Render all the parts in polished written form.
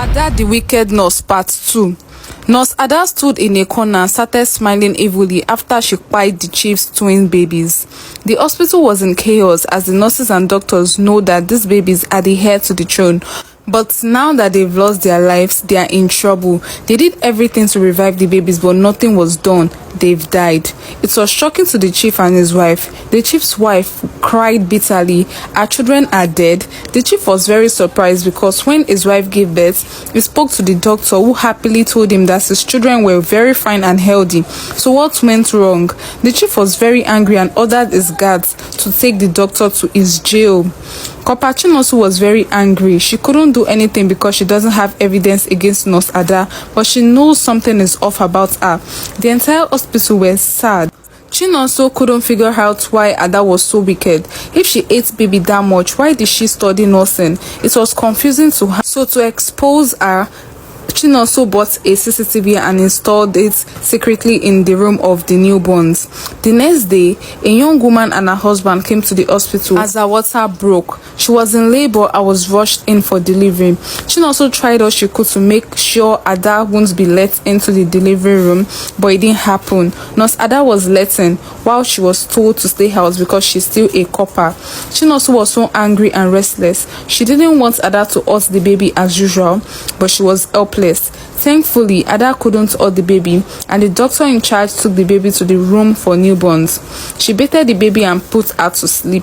Ada the Wicked Nurse Part 2. Nurse Ada stood in a corner and started smiling evilly after she pied the chief's twin babies. The hospital was in chaos as the nurses and doctors know that these babies are the heir to the throne. But now that they've lost their lives, they are in trouble. They did everything to revive the babies, but nothing was done. They've died. It was shocking to the chief and his wife. The chief's wife cried bitterly. Our children are dead. The chief was very surprised because when his wife gave birth, he spoke to the doctor, who happily told him that his children were very fine and healthy. So what went wrong? The chief was very angry and ordered his guards to take the doctor to his jail. Kopachin also was very angry. She couldn't do anything because she doesn't have evidence against Nurse Ada, but she knows something is off about her. The entire hospital was sad. Chin also couldn't figure out why Ada was so wicked. If she ate baby that much, why did she study nursing? It was confusing to her. So to expose her, Chin also bought a CCTV and installed it secretly in the room of the newborns. The next day, a young woman and her husband came to the hospital as her water broke. She was in labor and was rushed in for delivery. Chin also tried all she could to make sure Ada wouldn't be let into the delivery room, but it didn't happen. Nurse Ada was let in while she was told to stay out because she's still a copper. Chin also was so angry and restless. She didn't want Ada to hurt the baby as usual, but she was helpless. Thankfully, Ada couldn't hurt the baby, and the doctor in charge took the baby to the room for newborns. She bathed the baby and put her to sleep.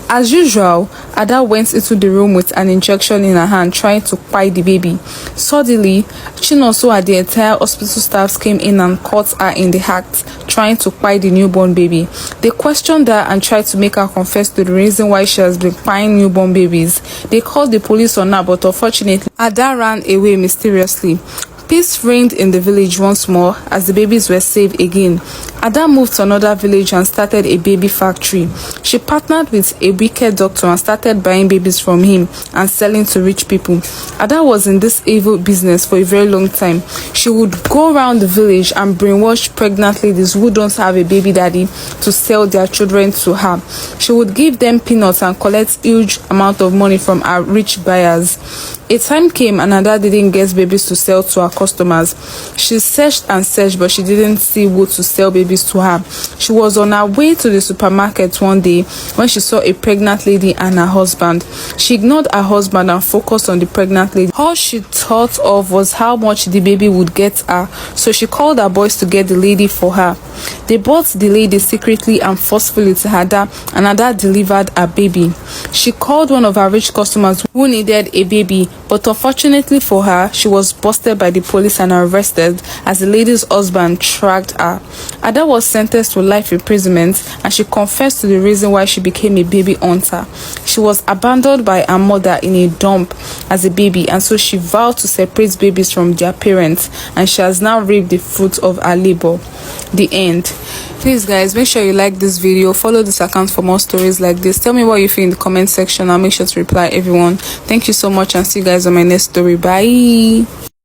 As usual, Ada went into the room with an injection in her hand, trying to pie the baby. Suddenly, Chinoso and the entire hospital staff came in and caught her in the act, trying to pie the newborn baby. They questioned her and tried to make her confess to the reason why she has been pieing newborn babies. They called the police on her, but unfortunately, Ada ran away mysteriously. Peace reigned in the village once more as the babies were saved again. Ada moved to another village and started a baby factory. She partnered with a wicked doctor and started buying babies from him and selling to rich people. Ada was in this evil business for a very long time. She would go around the village and brainwash pregnant ladies who don't have a baby daddy to sell their children to her. She would give them peanuts and collect huge amount of money from her rich buyers. A time came and Ada didn't get babies to sell to her customers. She searched and searched, but she didn't see who to sell babies to her. She was on her way to the supermarket one day when she saw a pregnant lady and her husband. She ignored her husband and focused on the pregnant lady. All she thought of was how much the baby would get her, so she called her boys to get the lady for her. They bought the lady secretly and forcefully to Ada, and Ada delivered her baby. She called one of her rich customers who needed a baby, but unfortunately for her, she was busted by the police and arrested as the lady's husband tracked her. Ada was sentenced to life imprisonment, and she confessed to the reason why she became a baby hunter. She was abandoned by her mother in a dump as a baby, and so she vowed to separate babies from their parents, and she has now reaped the fruits of her labor. The end. Please guys, make sure you like this video, follow this account for more stories like this. Tell me what you feel in the comment section. I'll make sure to reply everyone. Thank you so much and see you guys on my next story. Bye.